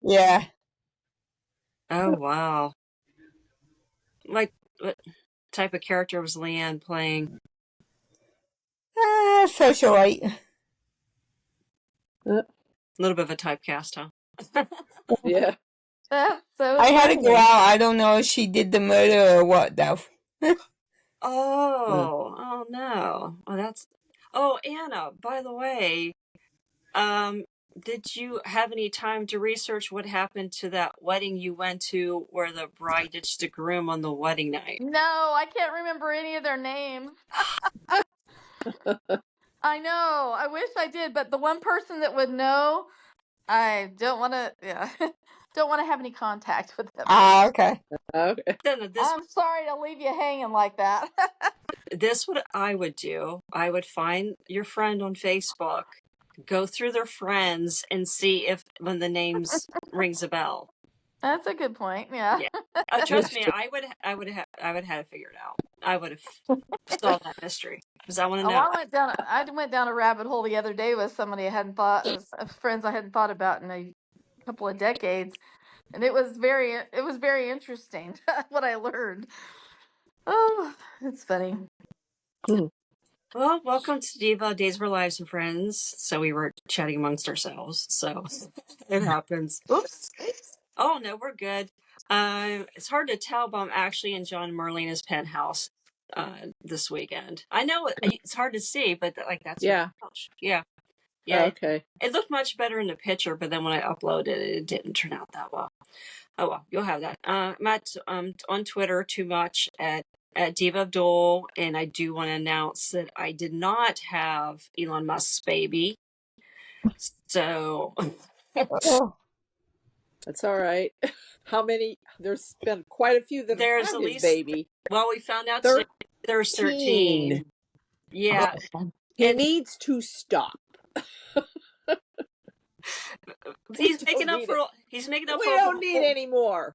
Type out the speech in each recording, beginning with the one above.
Yeah. Oh, wow. Like, what type of character was Leanne playing? Socialite. A little bit of a typecast, huh? Yeah. That's so I had to funny. go out. I don't know if she did the murder or what, though. Oh no. Oh, that's. Oh, Anna, by the way, did you have any time to research what happened to that wedding you went to where the bride ditched the groom on the wedding night? No, I can't remember any of their names. I know. I wish I did, but the one person that would know, I don't want to. Yeah, don't want to have any contact with them. Okay. Okay. Then this I'm sorry to leave you hanging like that. this what I would do. I would find your friend on Facebook, go through their friends, and see if when the names rings a bell. That's a good point. Yeah. Trust me, I would have it figured out. I would have solved that mystery because I want to Oh, know. I went down a rabbit hole the other day with somebody I hadn't thought of friends I hadn't thought about in a couple of decades, and it was very interesting what I learned. Oh, it's funny. Well, welcome to Diva Days of Our Lives and Friends. So we were chatting amongst ourselves. So it happens. Oops. Oh no, we're good. It's hard to tell, but I'm actually in John Merlina's penthouse this weekend. I know it's hard to see, but like that's Yeah. yeah. Okay. It looked much better in the picture, but then when I uploaded it, it didn't turn out that well. Oh well, you'll have that. Matt, on Twitter too much at Diva of DOOL, and I do want to announce that I did not have Elon Musk's baby. So That's all right. How many? There's been quite a few that there's have at his least baby. Well, we found out today there's 13. Yeah. He needs to stop. He's making up for we don't need any more.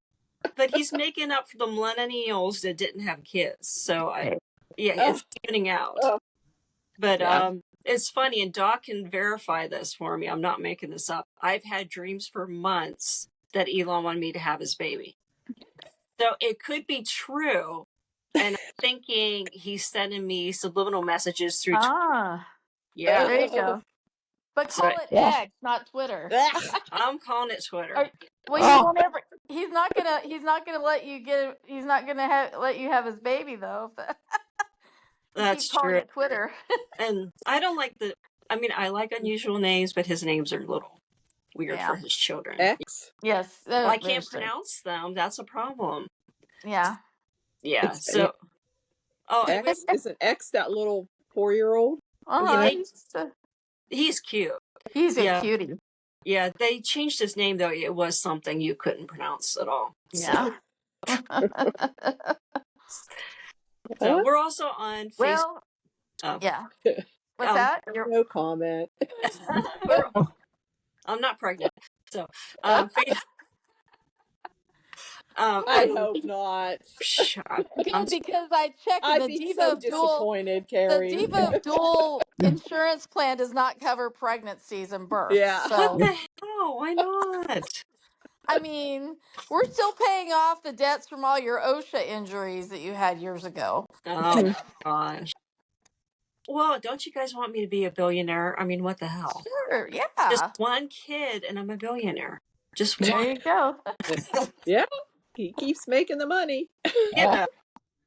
But he's making up for the millennials that didn't have kids. So it's evening out. But it's funny, and Doc can verify this for me. I'm not making this up. I've had dreams for months that Elon wanted me to have his baby. So it could be true. And I'm thinking he's sending me subliminal messages through Twitter. Yeah. There you go. But call it X, not Twitter. I'm calling it Twitter. Well, you won't ever. He's not gonna let you get. He's not gonna let you have his baby though. That's keep calling true. it Twitter. And I don't like I like unusual names, but his names are a little weird for his children. X. Yes. Well, I can't pronounce them. That's a problem. Yeah. Yeah. So. X isn't X that little 4-year-old? He's cute. He's a cutie. Yeah, they changed his name though. It was something you couldn't pronounce at all. Yeah. So we're also on Facebook. Yeah. What's that? No comment. I'm not pregnant, so I hope not. Because I checked the Diva of DOOL. Carrie. The Diva of DOOL insurance plan does not cover pregnancies and births. Yeah. So. What the hell? Why not? I mean, we're still paying off the debts from all your OSHA injuries that you had years ago. Oh my gosh. Well, don't you guys want me to be a billionaire? I mean, what the hell? Sure, yeah. Just one kid and I'm a billionaire. Just one. There you go. Yeah. He keeps making the money. Yeah.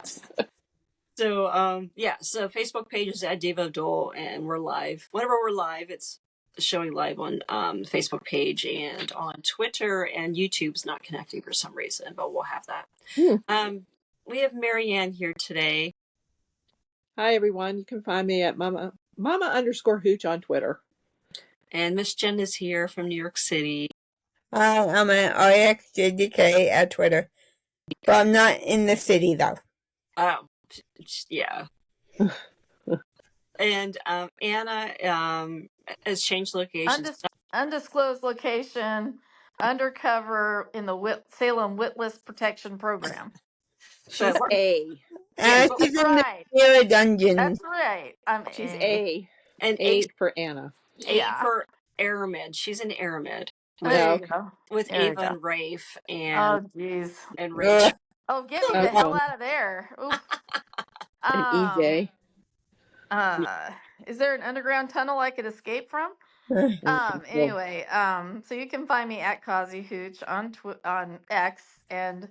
So, so Facebook page is at Diva of DOOL, and we're live. Whenever we're live, it's showing live on Facebook page and on Twitter, and YouTube's not connecting for some reason, but we'll have that. We have Marianne here today. Hi, everyone. You can find me at Mama_Hooch on Twitter. And Miss Jen is here from New York City. I'm at RXJDK at Twitter. But I'm not in the city, though. Oh, yeah. And Anna has changed location. Undisclosed location, undercover in the Salem Witless Protection Program. She's A. She's in the Mirror Dungeon. That's right. She's A. And A for Anna. A for Aramid. She's an Aramid. There you Okay. go. with There you Ava go. and Rafe Oh, jeez. and Rachel. Ugh. Oh, get me the Okay. hell out of there. Oof. And Um, EJ. uh, is there an underground tunnel I could escape from? Well, Anyway, so you can find me at Kazi Hooch on on X and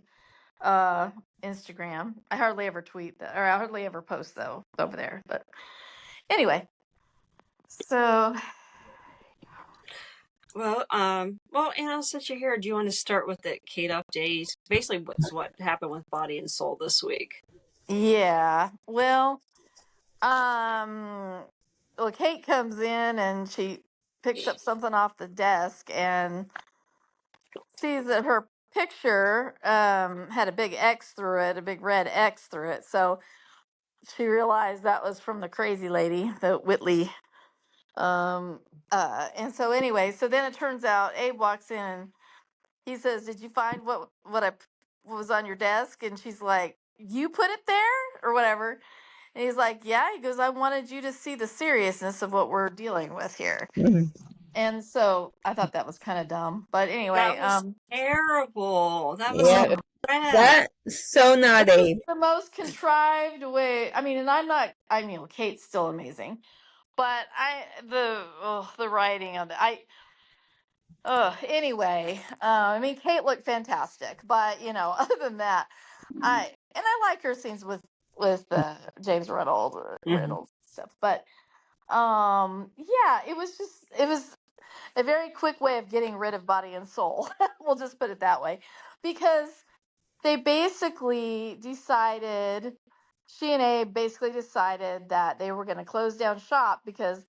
uh Instagram. I hardly ever tweet that, or I hardly ever post though over there. But anyway, so Well, Anna, since you're here, do you want to start with the Kate update? Basically, what happened with Body and Soul this week? yeah, um, well, Kate comes in and she picks up something off the desk and sees that her picture had a big X through it, a big red X through it. So she realized that was from the crazy lady, the Whitley. Um, and so anyway, so then it turns out Abe walks in and he says, "Did you find what was on your desk?" And she's like, "You put it there or whatever." And he's like, "Yeah." He goes, "I wanted you to see the seriousness of what we're dealing with here." And so I thought that was kind of dumb, but anyway, That was terrible. That was Yeah, incorrect. that's so not it was Abe. the most contrived way. I mean, and I'm not. I mean, Kate's still amazing, but the writing of I. Anyway, I mean, Kate looked fantastic, but other than that, I like her scenes with James Mm-hmm. Reynolds stuff, but yeah, it was a very quick way of getting rid of Body and Soul. We'll just put it that way, because they basically decided, she and Abe basically decided that they were going to close down shop because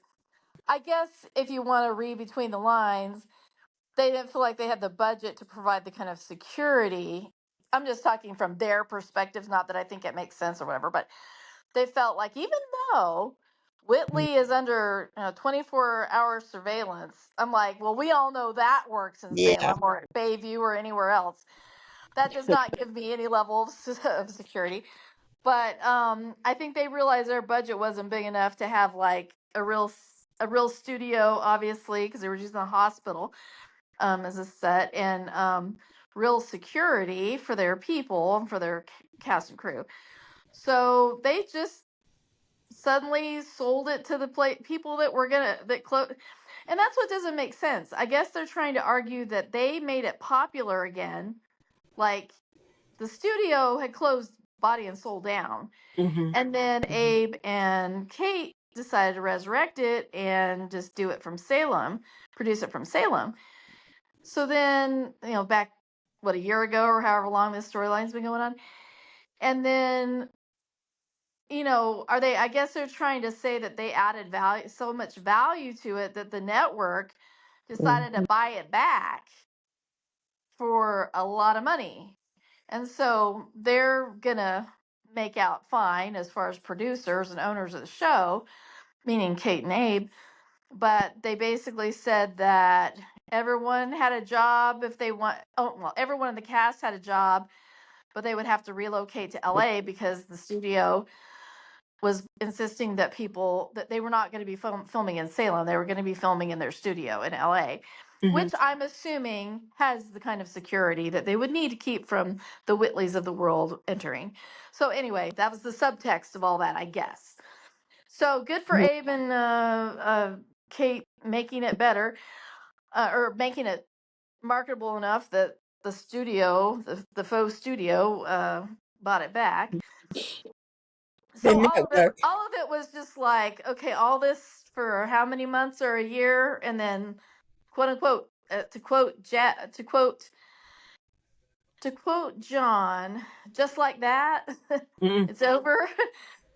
I guess if you want to read between the lines, they didn't feel like they had the budget to provide the kind of security. I'm just talking from their perspective, not that I think it makes sense or whatever, but they felt like even though Whitley is under 24-hour surveillance, I'm like, well, we all know that works in Yeah. Salem or at Bayview or anywhere else. That does not give me any level of security. But I think they realized their budget wasn't big enough to have like a real studio, obviously, because they were using the hospital as a set, and real security for their people and for their cast and crew. So they just suddenly sold it to the people that were gonna that close. And that's what doesn't make sense. I guess they're trying to argue that they made it popular again, like the studio had closed Body and Soul down, Mm-hmm. and then Abe and Kate decided to resurrect it and just do it from Salem, produce it from Salem. So then, back a year ago or however long this storyline's been going on, and then are they? I guess they're trying to say that they added value, so much value to it that the network decided to buy it back for a lot of money, and so they're gonna make out fine as far as producers and owners of the show, meaning Kate and Abe. But they basically said that everyone had a job if they want. Oh, well, everyone in the cast had a job, but they would have to relocate to LA because the studio was insisting that they were not going to be filming in Salem. They were going to be filming in their studio in LA, Mm-hmm. which I'm assuming has the kind of security that they would need to keep from the Whitleys of the world entering. So anyway, that was the subtext of all that, I guess. So good for Abe and Kate making it better, or making it marketable enough that the studio, the faux studio, bought it back. The So network. all of it was just like, okay, all this for how many months or a year, and then, quote unquote, to quote John, just like that, Mm-hmm. it's over.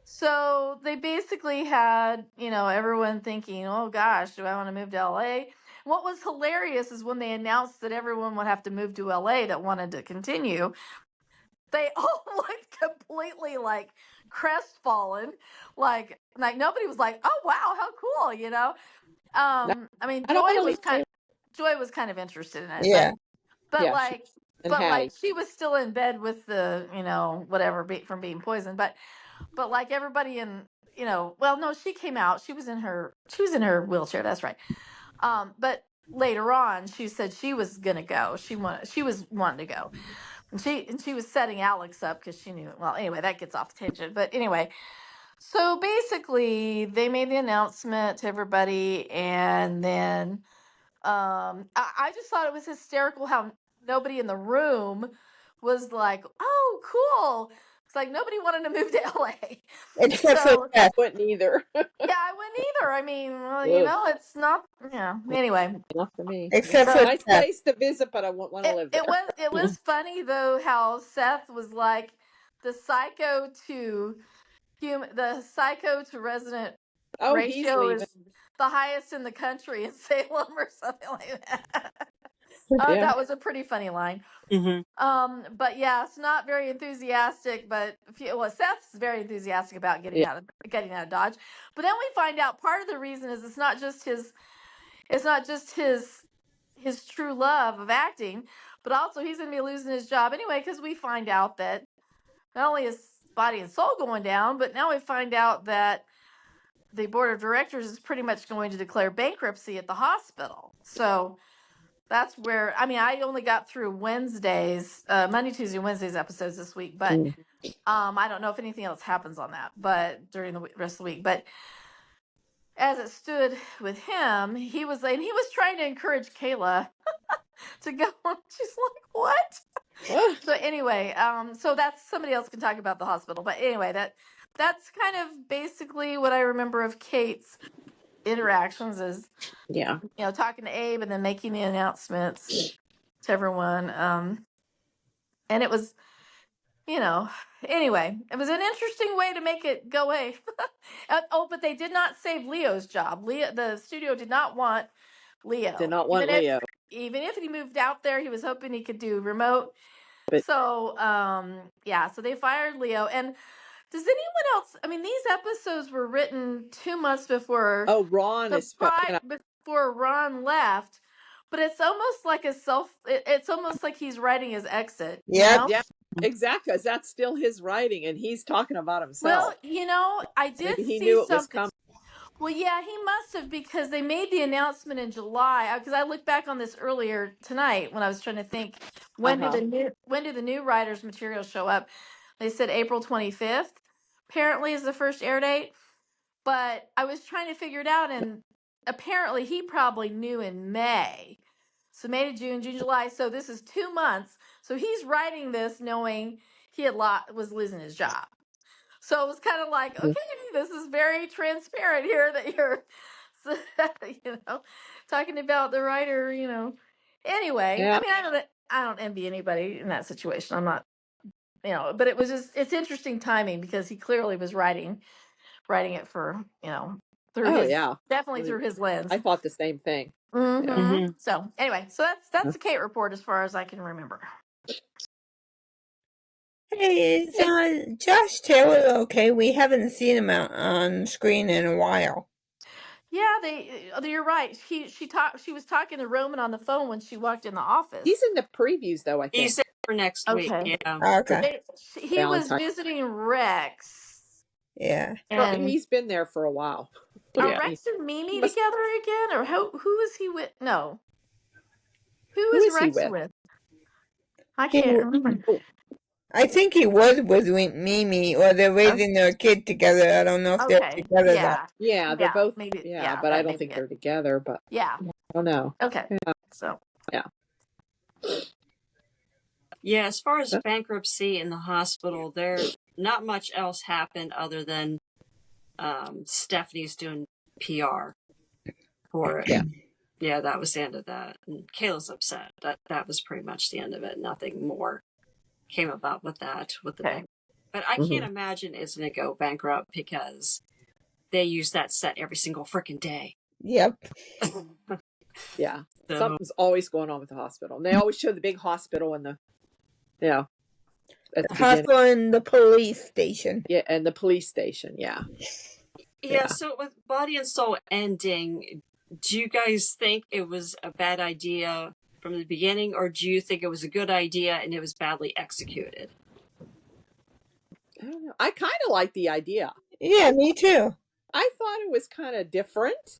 So they basically had, everyone thinking, oh gosh, do I want to move to LA? What was hilarious is when they announced that everyone would have to move to LA that wanted to continue, they all looked completely like crestfallen. Like nobody was like, oh wow, how cool, I I mean, don't believe they. Joy was kind of interested in it, but Yeah. but Yeah, like and but like Hattie. she was still in bed with the whatever from being poisoned, but like everybody in well, no, she came out, she was in her wheelchair, that's right. But later on, she said she was gonna go. She was wanting to go, and she was setting Alex up because she knew. Well, anyway, that gets off the tangent. But anyway, so basically, they made the announcement to everybody, and then I just thought it was hysterical how nobody in the room was like, "Oh, cool." It's like nobody wanted to move to LA. Except for So I Seth. wouldn't either. yeah, I wouldn't either. I mean, well, you Ugh, know, it's not. Yeah. Anyway, not for me. Except It's for a so nice Seth. place to visit, but I wouldn't want to live there. it was funny though how Seth was like the psycho to the psycho to resident Oh, he's ratio leaving. is the highest in the country in Salem or something like that. Yeah. That was a pretty funny line. But yeah, it's not very enthusiastic. But Seth's very enthusiastic about getting Yeah. out of Dodge. But then we find out part of the reason is it's not just his true love of acting, but also he's going to be losing his job anyway because we find out that not only is body and soul going down, but now we find out that the board of directors is pretty much going to declare bankruptcy at the hospital. So that's where I only got through Wednesdays, Monday, Tuesday, Wednesdays episodes this week, but I don't know if anything else happens on that, but during the rest of the week. But as it stood with him, he was trying to encourage Kayla to go. She's like, "What?" So anyway, so that's somebody else can talk about the hospital. But anyway, that's kind of basically what I remember of Kate's interactions is Yeah. talking to Abe and then making the announcements to everyone. And it was, anyway, it was an interesting way to make it go away. But they did not save Leo's job. The studio did not want Leo. Did not want Leo. Even if he moved out there, he was hoping he could do remote. But So, so they fired Leo. And does anyone else? I mean, these episodes were written 2 months before. Ron is before Ron left, but it's almost like it's almost like he's writing his exit. Yep. Yeah, exactly. That's still his writing, and he's talking about himself. Well, I did Maybe he see knew it something. was coming. Well, yeah, he must have because they made the announcement in July. Because I looked back on this earlier tonight when I was trying to think when do the new writers' material show up? They said April 25th. Apparently, is the first air date. But I was trying to figure it out, and apparently he probably knew in May. So May to June, July. So this is 2 months. So he's writing this knowing he was losing his job. So it was kind of like, okay, this is very transparent here that you're, talking about the writer. Anyway, Yeah. I don't envy anybody in that situation. I'm not, but it's interesting timing because he clearly was writing it for, through definitely through his lens. I thought the same thing. Mm-hmm. So anyway, so that's the Kate report as far as I can remember. Hey, is Josh Taylor okay? We haven't seen him out on screen in a while. Yeah, you're right. She was talking to Roman on the phone when she walked in the office. He's in the previews though, I think. He's there for next week. Yeah. Okay. He was visiting Rex. Yeah. And he's been there for a while. Are Rex and Mimi together again? Or who is he with? No. Who is Rex with? I can't remember. I think he was with Mimi, or they're raising their kid together. I don't know if they're together. Yeah, they're both. Maybe, but I don't think they're together. But yeah, I don't know. Okay, so yeah. Yeah, as far as bankruptcy in the hospital, there not much else happened other than Stephanie's doing PR for it. Yeah, that was the end of that. And Kayla's upset. That was pretty much the end of it. Nothing more came about with that. But I can't imagine it's going to go bankrupt because they use that set every single freaking day. Yep. Yeah. So, something's always going on with the hospital. And they always show the big hospital and the hospital and the police station. Yeah, and the police station. Yeah. Yeah. So with Body and Soul ending, do you guys think it was a bad idea from the beginning, or do you think it was a good idea and it was badly executed? I don't know. I kind of like the idea. Yeah, me too. I thought it was kind of different.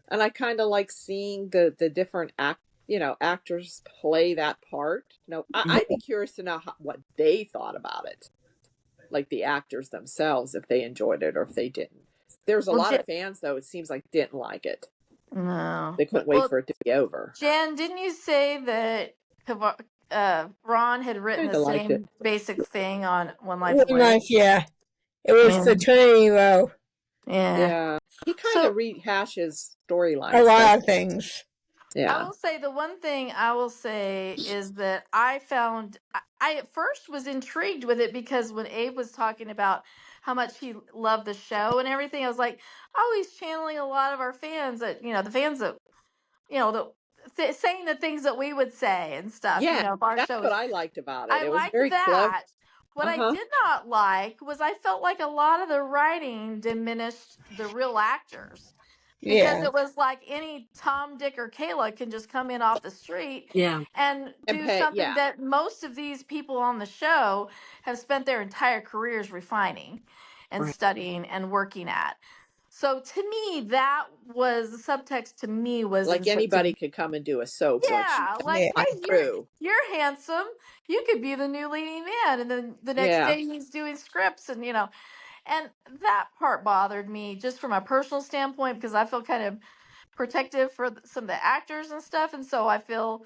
And I kind of like seeing the different actors play that part. I'd be curious to know what they thought about it, like the actors themselves, if they enjoyed it or if they didn't. There's a Well, lot of fans, though, it seems like, didn't like it. no. They couldn't wait for it to be over. Jen, didn't you say that Ron had written Kind the of liked it. same basic thing on One Life One to Live? Life, yeah. It was fraternity row. Yeah. He kind of rehashes storylines. A lot of things. I will say the one thing I will say is that I found I at first was intrigued with it because when Abe was talking about how much he loved the show and everything, I was like, oh, he's channeling a lot of our fans that the fans that saying the things that we would say and stuff. Yeah, If our that's show what I liked about it. I It was liked very clever. that. What I did not like was I felt like a lot of the writing diminished the real actors. Because it was like any Tom, Dick, or Kayla can just come in off the street and do something that most of these people on the show have spent their entire careers refining and studying and working at. So to me, that was the subtext. To me, was like anybody could come and do a soap. Yeah, like hey, you're handsome. You could be the new leading man, and then the next day he's doing scripts, and and that part bothered me just from a personal standpoint because I feel kind of protective for some of the actors and stuff, and so I feel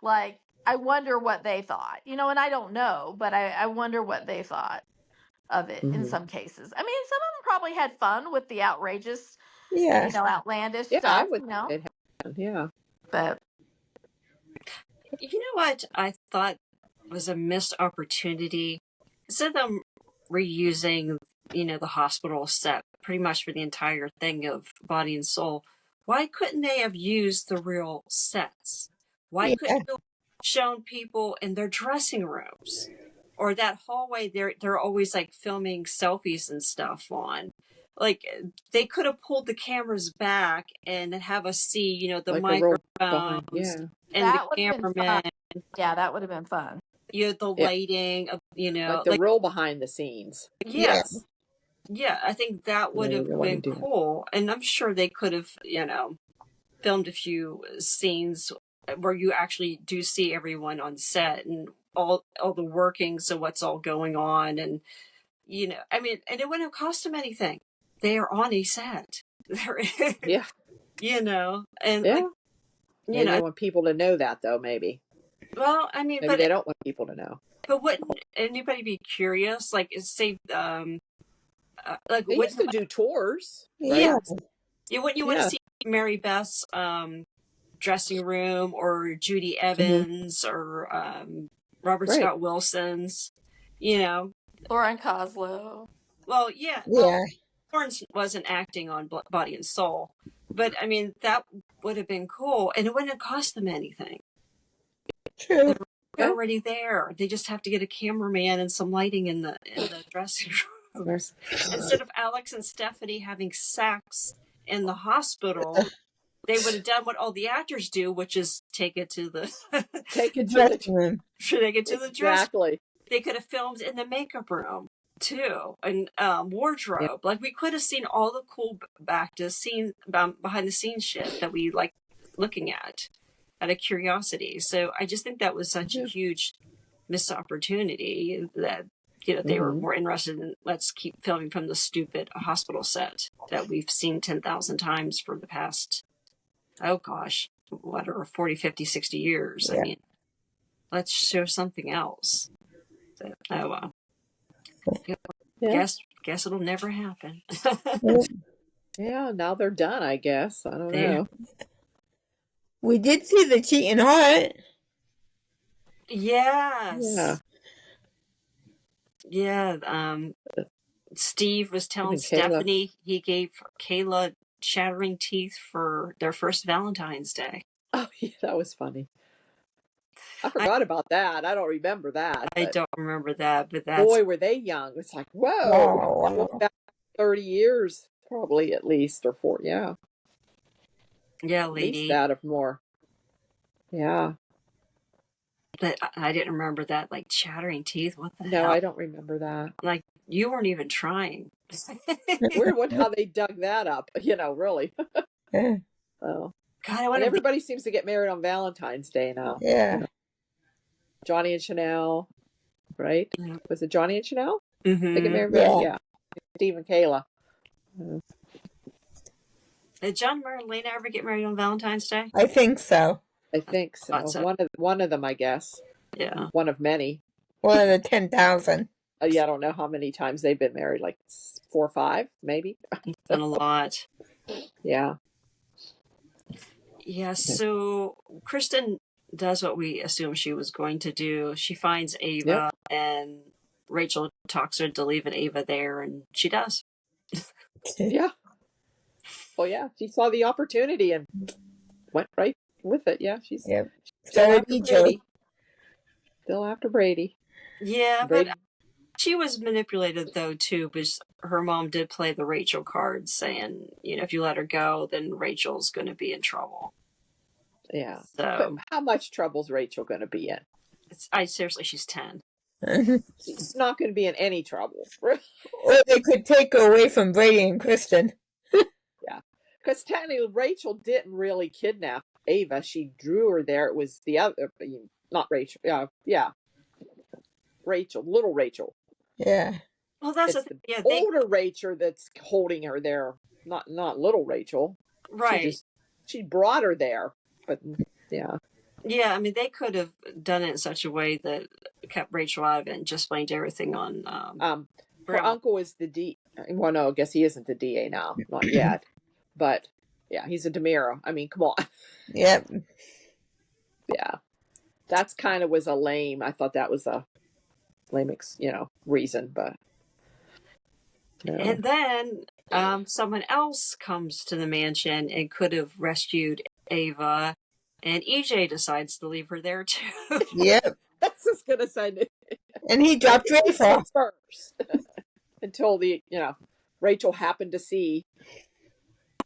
like I wonder what they thought, and I don't know, but I wonder what they thought of it in some cases. I mean, some of them probably had fun with the outrageous, outlandish stuff, I would, it happened, but you know what I thought was a missed opportunity? Instead of them reusing, the hospital set pretty much for the entire thing of Body and Soul, why couldn't they have used the real sets? Why couldn't you have shown people in their dressing rooms? Or that hallway they're always like filming selfies and stuff on. Like they could have pulled the cameras back and have us see, the like microphones and that the cameraman. Yeah, that would have been fun. The lighting, like the real behind the scenes. Yes. Yeah, I think that would have been cool. And I'm sure they could have, filmed a few scenes where you actually do see everyone on set and all the workings of what's all going on. And, I mean, and it wouldn't have cost them anything. They are on a set. Yeah. And they want people to know that, though, maybe. Well, I mean, maybe they don't want people to know. But wouldn't anybody be curious? Like, say, they used to do tours. Right? Yeah. Wouldn't you want to see Mary Beth's dressing room, or Judy Evans, or Robert Scott Wilson's, Lauren Koslow. Well, yeah. Well, Lawrence wasn't acting on Body and Soul, but I mean that would have been cool, and it wouldn't have cost them anything. True. They're already there. They just have to get a cameraman and some lighting in the dressing rooms. Instead of Alex and Stephanie having sex in the hospital, they would have done what all the actors do, which is take it to the dressing room. Take it to the dressing room. They could have filmed in the makeup room too, and wardrobe. Yeah. Like we could have seen all the cool behind the scenes shit that we like looking at out of curiosity. So I just think that was such a huge missed opportunity that they were more interested in let's keep filming from the stupid hospital set that we've seen 10,000 times for the past, oh gosh, whatever, 40, 50, 60 years. Yeah. I mean, let's show something else. So, guess it'll never happen. Yeah, now they're done, I guess. I don't know. We did see the cheating heart. Yes. Yeah. Steve was telling Stephanie he gave Kayla chattering teeth for their first Valentine's Day. Oh, yeah, that was funny. I forgot about that. I don't remember that. I don't remember that, but that's... Boy, were they young. It's like, whoa. About 30 years, probably at least, or 4, yeah. Yeah, lady. At least that or more. Yeah. But I didn't remember that, like, chattering teeth. What the hell? No, I don't remember that. Like, you weren't even trying. Weird how they dug that up, really. Oh. God, I And wonder if everybody seems to get married on Valentine's Day now. Yeah. Johnny and Chanel, right? Was it Johnny and Chanel? They get married? Yeah. Yeah. Steve and Kayla. Did John and Marlena ever get married on Valentine's Day? I think so. I think so. Thought so. One of them, I guess. Yeah. One of many. One of the 10,000. Yeah, I don't know how many times they've been married, like 4 or 5, maybe. It's been a lot. Yeah. Yeah, so Kristen does what we assumed she was going to do. She finds Ava, and Rachel talks her to leaving Ava there, and she does. Yeah. Well, yeah, she saw the opportunity and went right with it. Yeah, she's Yep. still So after did Brady. Joe. Still after Brady. Yeah, Brady. but she was manipulated, though, too, because her mom did play the Rachel card, saying, if you let her go, then Rachel's going to be in trouble. Yeah. So, But how much trouble's Rachel going to be in? seriously, she's 10. She's not going to be in any trouble. Or they could take her away from Brady and Kristen. Yeah. Because technically, Rachel didn't really kidnap Ava. She drew her there. It was the other, not Rachel. Yeah. Rachel, little Rachel. Yeah. Well, that's It's the thing. the Yeah, older Rachel that's holding her there. Not little Rachel. right. She brought her there. But yeah. Yeah, I mean, they could have done it in such a way that kept Rachel out of it and just blamed everything on Her uncle is the D. Well, no, I guess he isn't the DA now. Not yet. But yeah, he's a DeMiro. I mean, come on. Yep. Yeah. That's kind of was a lame. I thought that was a lame, reason, but. No. And then someone else comes to the mansion and could have rescued Ava, and EJ decides to leave her there too. Yep. That's just gonna say. And he dropped Rafe off first until Rachel happened to see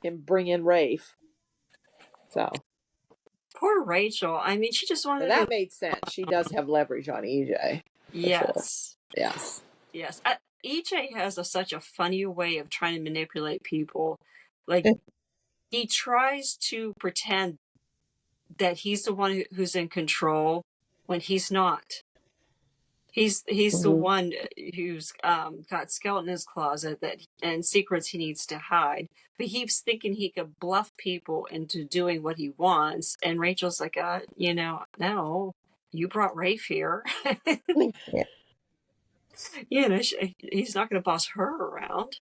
him bring in Rafe. So poor Rachel. I mean, she just wanted that made sense. She does have leverage on EJ. Yes. Sure. Yes. EJ has such a funny way of trying to manipulate people. Like, he tries to pretend that he's the one who's in control when he's not. He's the one who's got skeleton in his closet and secrets he needs to hide. But he keeps thinking he could bluff people into doing what he wants. And Rachel's like, no, you brought Rafe here. Yeah. He's not going to boss her around.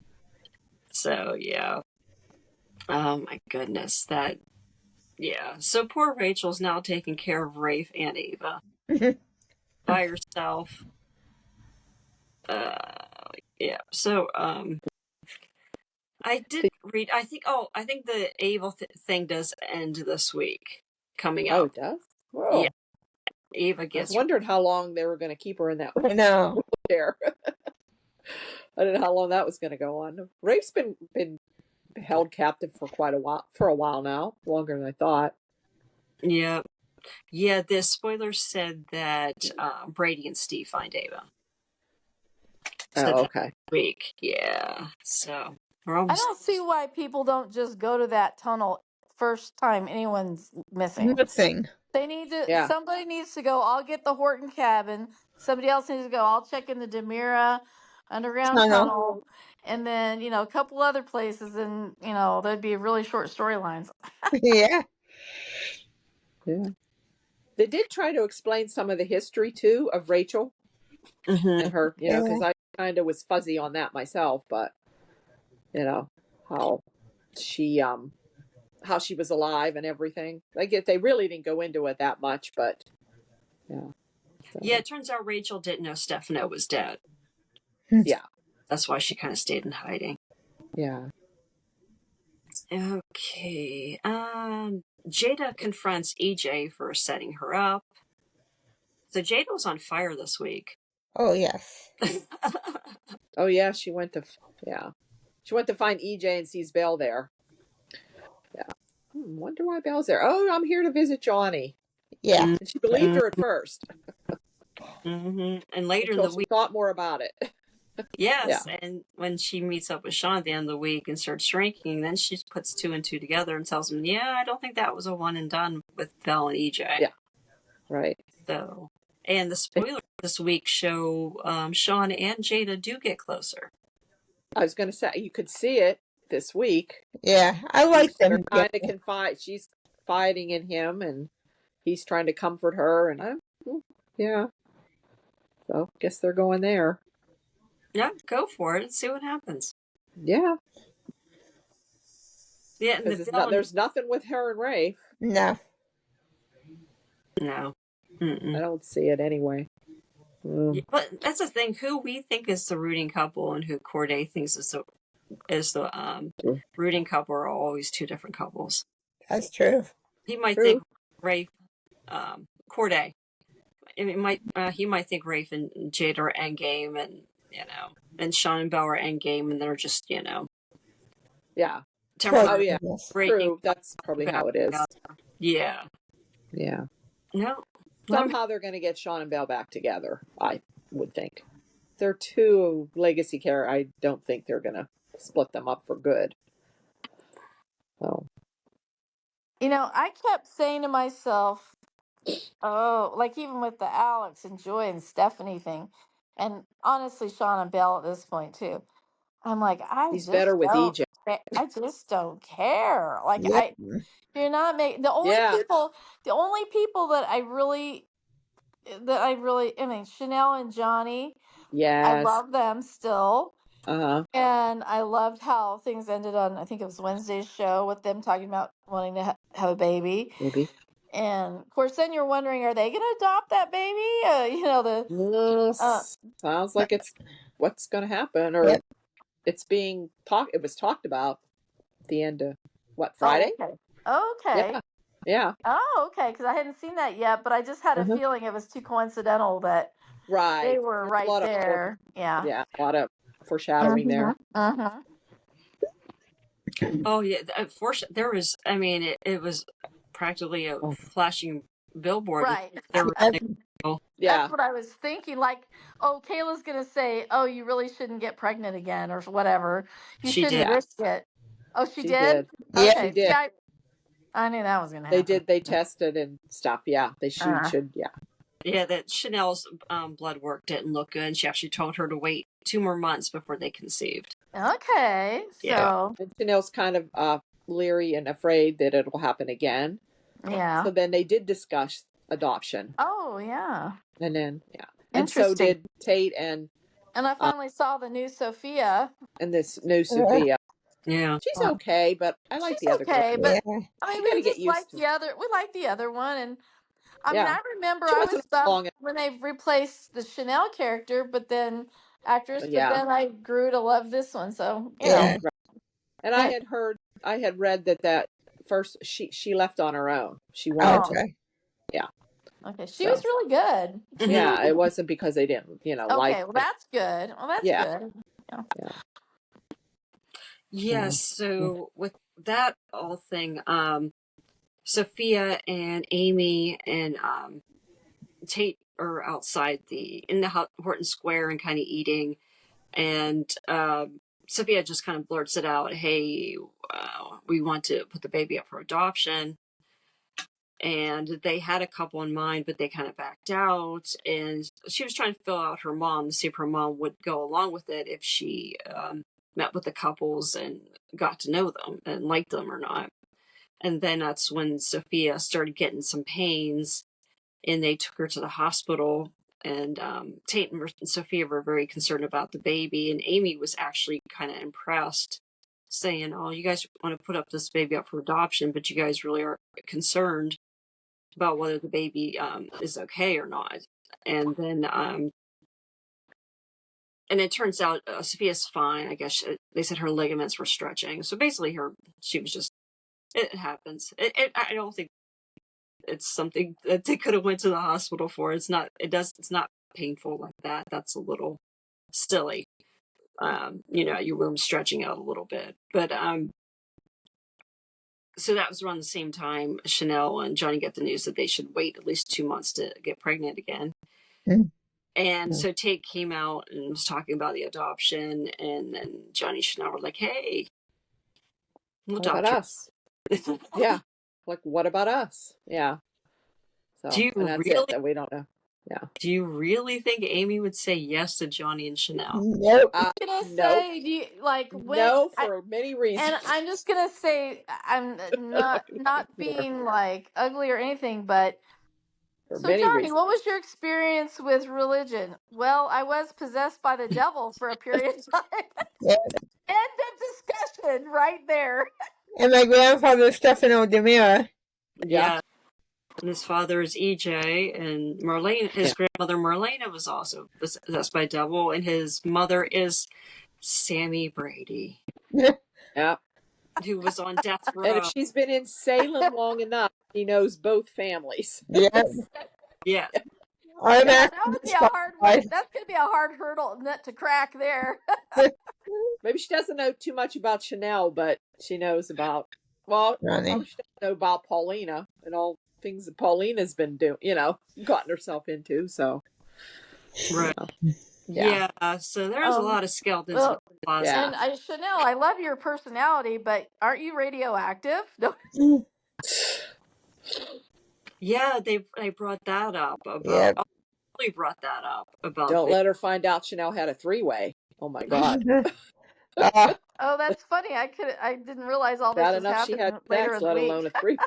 So, yeah. Oh, my goodness. So poor Rachel's now taking care of Rafe and Ava by herself. Yeah. So, I did read, I think the Ava thing does end this week coming up. Oh, it does? Whoa. Yeah. Ava gets. I wondered how long they were going to keep her in that wheelchair. I don't know how long that was going to go on. Rafe's been held captive for a while now, longer than I thought. Yeah. Yeah, the spoilers said that Brady and Steve find Ava. Okay. Week. Yeah. So we're I almost. don't see why people don't just go to that tunnel first time anyone's missing. They need to. Yeah. Somebody needs to go. I'll get the Horton cabin. Somebody else needs to go. I'll check in the Demira underground tunnel, and then a couple other places, and there'd be really short storylines. Yeah. They did try to explain some of the history too of Rachel and her, because I kind of was fuzzy on that myself, but how she was alive and everything. They really didn't go into it that much, but yeah. So. Yeah, it turns out Rachel didn't know Stefano was dead. Yeah. That's why she kind of stayed in hiding. Yeah. Okay. Jada confronts EJ for setting her up. So Jada was on fire this week. Oh, yes. Oh, yeah, she went to find EJ and sees Belle there. Yeah. Wonder why Belle's there. Oh, I'm here to visit Johnny. Yeah. And she believed her at first. And later until she thought more about it. Yes, Yeah. and when she meets up with Sean at the end of the week and starts shrinking, then she puts 2 and 2 together and tells him, "Yeah, I don't think that was a one and done with Belle and EJ." Yeah. Right. So, and the spoilers this week show Sean and Jada do get closer. I was going to say, you could see it this week. Yeah, I like They're them trying to together. confide. She's confiding in him, and he's trying to comfort her. And yeah. So guess they're going there. Yeah, go for it and see what happens. Yeah. Yeah, and Because there's nothing with her and Rafe. No. no. I don't see it anyway. Yeah, but that's the thing. Who we think is the rooting couple and who Corday thinks is the rooting couple are always two different couples. That's true. He might think Rafe, Corday. He might think Rafe and Jade are endgame, and and Sean and Belle are endgame, and they're just Yeah. temporary. Oh yeah. True. That's probably how it is. Yeah. Yeah. No. Somehow they're going to get Sean and Belle back together, I would think. They're two legacy characters. I don't think they're going to split them up for good. So. I kept saying to myself, oh, like even with the Alex and Joy and Stephanie thing, and honestly, Sean and Belle at this point too. I'm like, He's better with EJ. I just don't care. Like Yep. you're not making the only people that I mean, Chanel and Johnny. Yes. I love them still. Uh-huh. And I loved how things ended on, I think it was Wednesday's show with them talking about wanting to have a baby. Maybe. And of course, then you're wondering, are they going to adopt that baby? Sounds like it's what's going to happen, or it's being talked. It was talked about at the end of Friday? Okay. Yeah. Oh, okay. Because I hadn't seen that yet, but I just had a feeling it was too coincidental that they were right there. Yeah, a lot of foreshadowing there. Oh yeah, unfortunately, there was. I mean, it was practically a flashing billboard. Right. Yeah. That's what I was thinking. Like, oh, Kayla's gonna say, "Oh, you really shouldn't get pregnant again," or whatever. You shouldn't risk it. Oh, she did. Yeah, okay. she did. See, I knew that was gonna happen. They tested and stuff. Yeah, they should. Yeah. Yeah, that Chanel's blood work didn't look good. And she actually told her to wait 2 more months before they conceived. Okay, so and Chanel's kind of leery and afraid that it'll happen again. Yeah. So then they did discuss adoption. Oh yeah. And then and so did Tate and I finally saw the new Sophia. And this new Sophia. Yeah. She's okay, but I like the other girl. But I mean, we just like the other. We like the other one, and I mean, I remember I was bummed when they replaced the Chanel character, but then but then I grew to love this one. So you know. Right. And I had read that first she left on her own. She wanted to. Yeah. Okay, she was really good. Yeah, it wasn't because they didn't, like. Okay, well that's good. Well, that's good. Yeah. Yes. So with that all thing, Sophia and Amy and Tate are outside in the Horton Square and kind of eating, and Sophia just kind of blurts it out, "Hey, we want to put the baby up for adoption." And they had a couple in mind, but they kind of backed out. And she was trying to fill out her mom to see if her mom would go along with it if she met with the couples and got to know them and liked them or not. And then that's when Sophia started getting some pains, and they took her to the hospital. And Tate and Sophia were very concerned about the baby. And Amy was actually kind of impressed, saying, "Oh, you guys want to put up this baby up for adoption, but you guys really are concerned about whether the baby is okay or not." And then and it turns out Sophia's fine. I guess they said her ligaments were stretching, so basically she was just, it happens. I don't think it's something that they could have went to the hospital for. It's not painful like that. That's a little silly. Your womb's stretching out a little bit, but so that was around the same time Chanel and Johnny get the news that they should wait at least 2 months to get pregnant again. And so Tate came out and was talking about the adoption, and then Johnny and Chanel were like, "Hey, we'll What about adopt us? Yeah. Like, what about us? Yeah. So, Do you and that's really? it. That we don't know. Yeah. Do you really think Amy would say yes to Johnny and Chanel? Nope. I'm gonna No. say, do you like when? No, for many reasons. And I'm just gonna say, I'm not being like ugly or anything, but For so many Johnny, reasons. what was your experience with religion? Well, I was possessed by the devil for a period of time. Yep. End of discussion right there. And my grandfather, Stefano Demira. Yeah. And his father is EJ, and Marlene, his grandmother Marlena was also possessed by devil, and his mother is Sammy Brady, Yeah. who was on death row. And if she's been in Salem long enough, she knows both families. Yep. Yeah. I'm Yeah, that would be a hard one. That's gonna be a hard hurdle nut to crack there. Maybe she doesn't know too much about Chanel, but she knows about, well, Ronnie. probably she doesn't know about Paulina and all things that Paulina's been doing, gotten herself into. So, Right. Yeah. So there's a lot of skeletons in the closet. Yeah. And Chanel, I love your personality, but aren't you radioactive? No. Yeah, they brought that up about. Yep. Really brought that up about. Don't let her find out Chanel had a 3-way. Oh my God. Oh, that's funny. I didn't realize all this Bad was enough she happening had later sex, in the let week. alone a 3-way.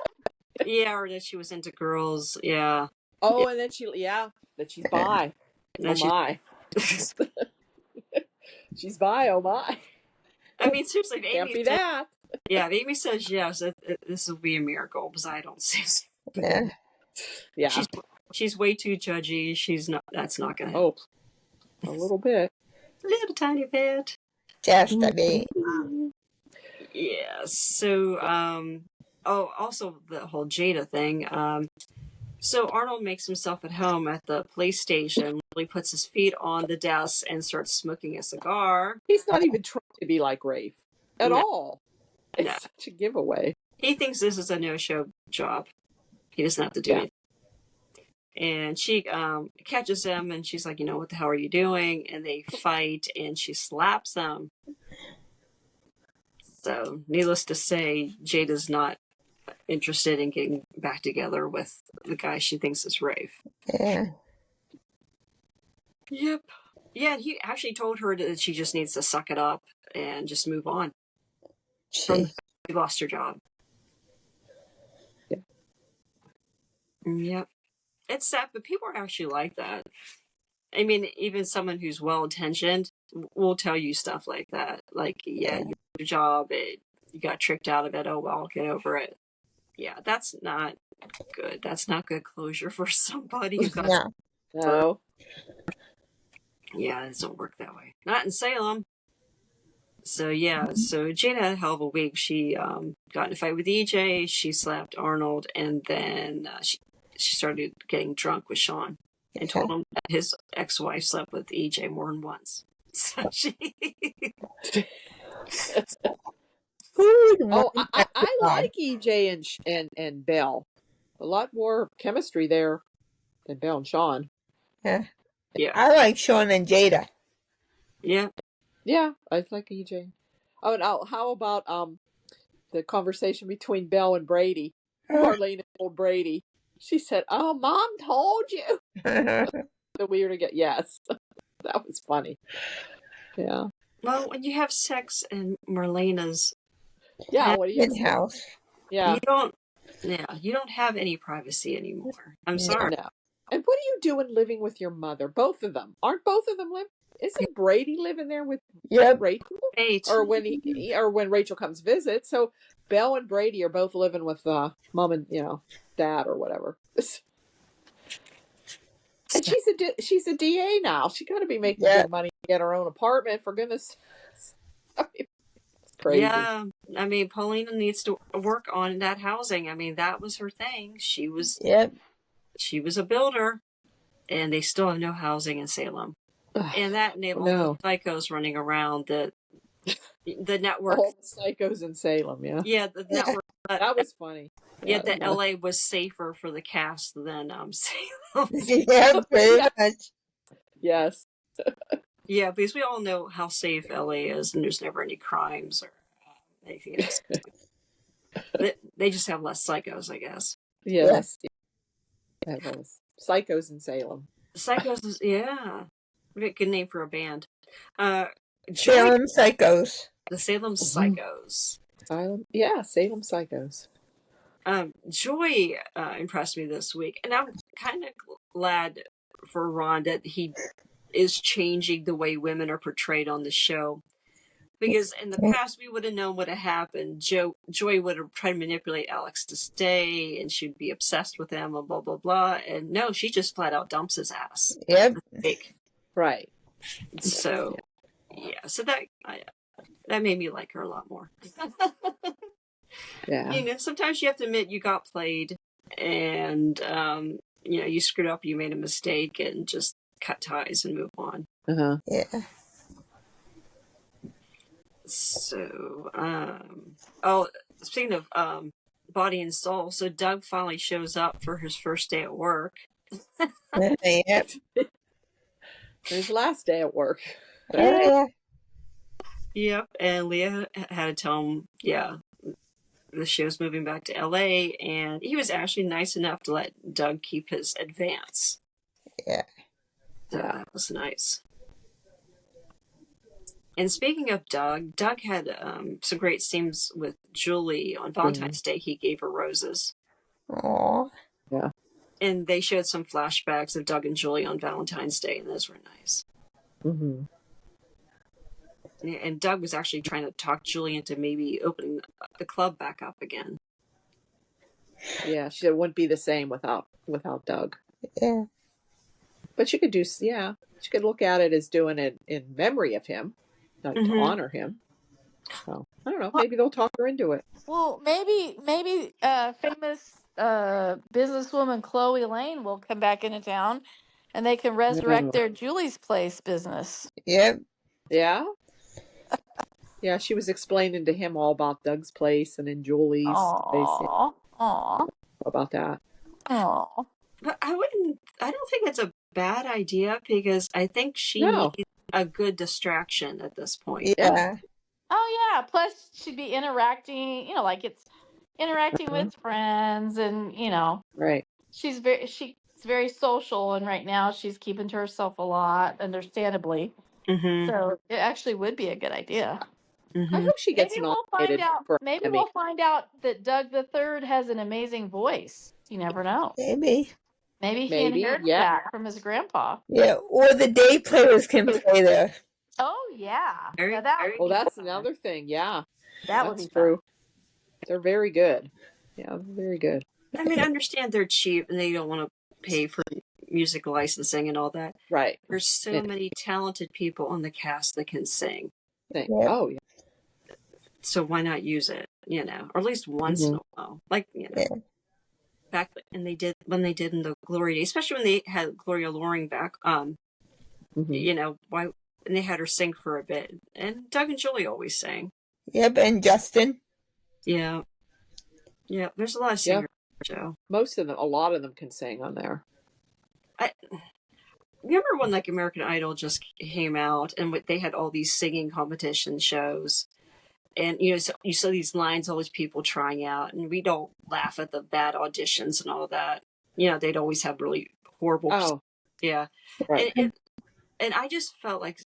Yeah, or that she was into girls. Yeah. Oh, and then that she's bi. Oh my. She's bi. Oh my. I mean, seriously, if Can't Amy be says, that. yeah, if Amy says yes, this will be a miracle because I don't see. Yeah. She's way too judgy. She's not. That's not gonna Oh, a little bit. A little tiny bit. Just a bit. Yeah. So, also the whole Jada thing. So Arnold makes himself at home at the PlayStation. He puts his feet on the desk and starts smoking a cigar. He's not even trying to be like Rafe at all. It's No. such a giveaway. He thinks this is a no-show job. He doesn't have to do anything. And she catches him, and she's like, what the hell are you doing? And they fight, and she slaps him. So, needless to say, Jada's not interested in getting back together with the guy she thinks is Rafe. Yeah. Yep. Yeah, he actually told her that she just needs to suck it up and just move on. She lost her job. Yep. It's sad, but people are actually like that. I mean, even someone who's well-intentioned will tell you stuff like that. Like, yeah, you lost your job, you got tricked out of it, oh well, get over it. Yeah, that's not good. That's not good closure for somebody who got No. Yeah, it doesn't work that way. Not in Salem. So Jada had a hell of a week. She got in a fight with EJ, she slapped Arnold, and then she started getting drunk with Sean and told him that his ex-wife slept with EJ more than once. So she... I like EJ and Belle. A lot more chemistry there than Belle and Sean. Yeah. Yeah. I like Sean and Jada. Yeah. Yeah, I like EJ. Oh, now how about the conversation between Belle and Brady? Marlena told Brady. She said, "Oh, Mom told you." So we were to get that was funny. Yeah. Well, when you have sex in Marlena's what do you house? Yeah. You don't have any privacy anymore. I'm sorry. No. And what are you doing living with your mother? Both of them. Aren't both of them living? Isn't Brady living there with Rachel? Or when Rachel comes visit. So Belle and Brady are both living with Mom and Dad or whatever. And she's a DA now. She got to be making good money to get her own apartment, for goodness. I mean, it's crazy. Yeah, I mean, Paulina needs to work on that housing. I mean, that was her thing. She was a builder, and they still have no housing in Salem. And that enabled psychos running around the network. All the psychos in Salem, yeah. Yeah, the network. That was funny. Yeah, the LA was safer for the cast than Salem. Yeah, pretty much. Yes. Yeah, because we all know how safe LA is, and there's never any crimes or anything else. They just have less psychos, I guess. Yes. That was Psychos in Salem. Psychos is, yeah. What a good name for a band. Joy, Salem Psychos. the Salem Psychos. Salem Psychos. Joy impressed me this week, and I'm kind of glad for Ron that he is changing the way women are portrayed on the show. Because in the past, we would have known what had happened. Joy would have tried to manipulate Alex to stay, and she'd be obsessed with him, and blah, blah, blah. And no, she just flat out dumps his ass. Yep. Fake. Right. So, yeah. So that made me like her a lot more. Yeah. You know, sometimes you have to admit you got played, and, you know, you screwed up, you made a mistake, and just cut ties and move on. Uh-huh. Yeah. So, speaking of body and soul, so Doug finally shows up for his first day at work. Yep. His last day at work. Yeah. Yep, and Leah had to tell him, yeah, the show's moving back to LA, and he was actually nice enough to let Doug keep his advance. Yeah. So that was nice. And speaking of Doug had some great scenes with Julie on Valentine's Day. He gave her roses. Aw. Yeah. And they showed some flashbacks of Doug and Julie on Valentine's Day, and those were nice. Mm-hmm. And Doug was actually trying to talk Julie into maybe opening the club back up again. Yeah, she wouldn't be the same without Doug. Yeah. But she could she could look at it as doing it in memory of him, like to honor him. So I don't know. Maybe they'll talk her into it. Well, maybe famous businesswoman Chloe Lane will come back into town, and they can resurrect their Julie's Place business. Yep. Yeah. Yeah, she was explaining to him all about Doug's place and in Julie's place. Aww. About that. Aww. But I don't think it's a bad idea, because I think she needs a good distraction at this point. Yeah. Oh yeah. Plus, she'd be interacting. You know, like it's interacting with friends, and you know, Right. she's very social, and right now she's keeping to herself a lot, understandably. Mm-hmm. So it actually would be a good idea. Mm-hmm. I hope she gets nominated for Maybe Emmy. we'll find out that Doug the Third has an amazing voice. You never know. Maybe. Maybe he inherited that from his grandpa. Yeah. Or the day players can play there. Oh yeah. That's another thing. Yeah. That would be true. They're very good. Yeah, very good. I mean, I understand they're cheap and they don't want to pay for music licensing and all that. Right. There's so many talented people on the cast that can sing. Oh yeah. So why not use it? You know, or at least once in a while, like back when they did in the Glory Days, especially when they had Gloria Loring back. You know why? And they had her sing for a bit, and Doug and Julie always sang. Yep, and Justin. Yeah. There's a lot of singers on the show. A lot of them can sing on there. I remember when like American Idol just came out, and they had all these singing competition shows. And, you know, so you saw these lines, all these people trying out, and we don't laugh at the bad auditions and all that. You know, they'd always have really horrible. Oh. Yeah. Right. And I just felt like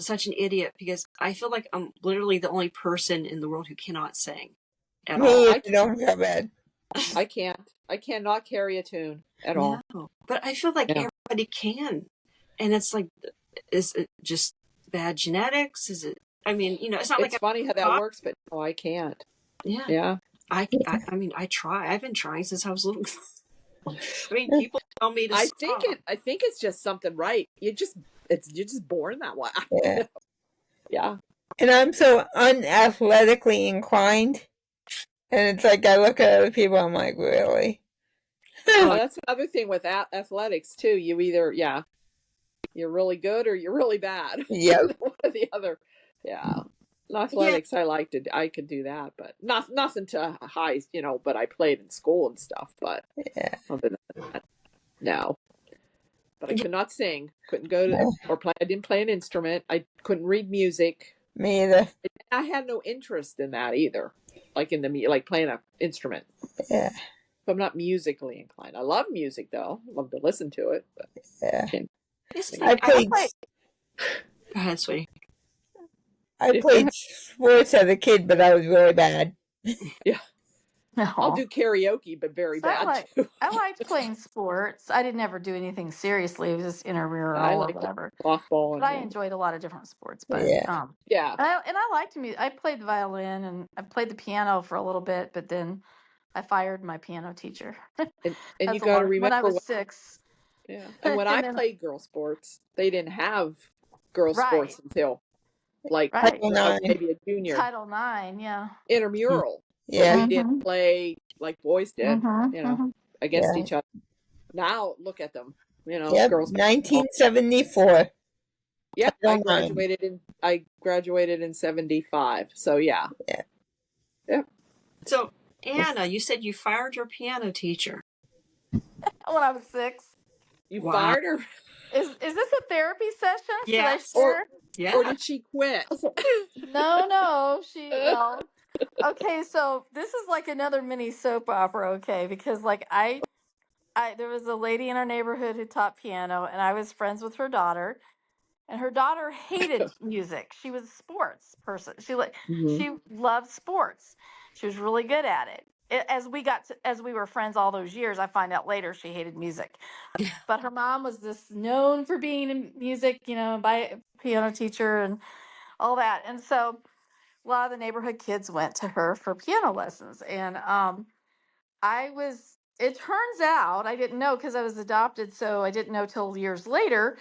such an idiot, because I feel like I'm literally the only person in the world who cannot sing at all. I don't feel bad. I can't. I cannot carry a tune at all. But I feel like everybody can. And it's like, is it just bad genetics? Is it? I mean, you know, it's not it's funny how that works, but no, I can't. Yeah. Yeah. I mean, I try. I've been trying since I was little. I mean, people tell me to stop. I think it's just something right. You're just born that way. Yeah. Yeah. And I'm so unathletically inclined. And it's like I look at other people, I'm like, really? Well, that's another thing with athletics too. You either you're really good or you're really bad. Yep. One or the other. Yeah. Athletics, I could do that, but nothing to high, you know, but I played in school and stuff, but other than that, no. but I could not sing. Couldn't go to or play. I didn't play an instrument. I couldn't read music. Me either. I had no interest in that either, like in the like playing an instrument. Yeah. So I'm not musically inclined. I love music though. I love to listen to it. But Yeah. I played. Go ahead, sweetie. I played sports as a kid, but I was really bad. Yeah. No. I'll do karaoke, but very bad too. I liked playing sports. I didn't ever do anything seriously. It was just intramural I or like whatever. softball, But I and enjoyed a lot of different sports. But Yeah. yeah. and I liked music. I played the violin and I played the piano for a little bit, but then I fired my piano teacher. And That's you got to remember when I was 6. Yeah, and when I then, played girl sports, they didn't have girl sports until like right. when I was maybe a junior. Title IX, yeah. Intramural. Yeah. So we didn't play like boys did, Mm-hmm. against each other. Now look at them, Yep. girls. 1974. Yeah, Title I graduated in 75. So yeah. Yeah. So Anna, you said you fired your piano teacher When I was 6. You Wow. fired her? Is this a therapy session? Yes. Should I share? Yeah. Or did she quit? No. Well, okay, so this is like another mini soap opera, okay? Because like there was a lady in our neighborhood who taught piano, and I was friends with her daughter, and her daughter hated music. She was a sports person. She loved sports. She was really good at it. As we were friends all those years, I find out later she hated music. But her mom was this known for being in music, by a piano teacher and all that. And so a lot of the neighborhood kids went to her for piano lessons. And it turns out, I didn't know because I was adopted, so I didn't know till years later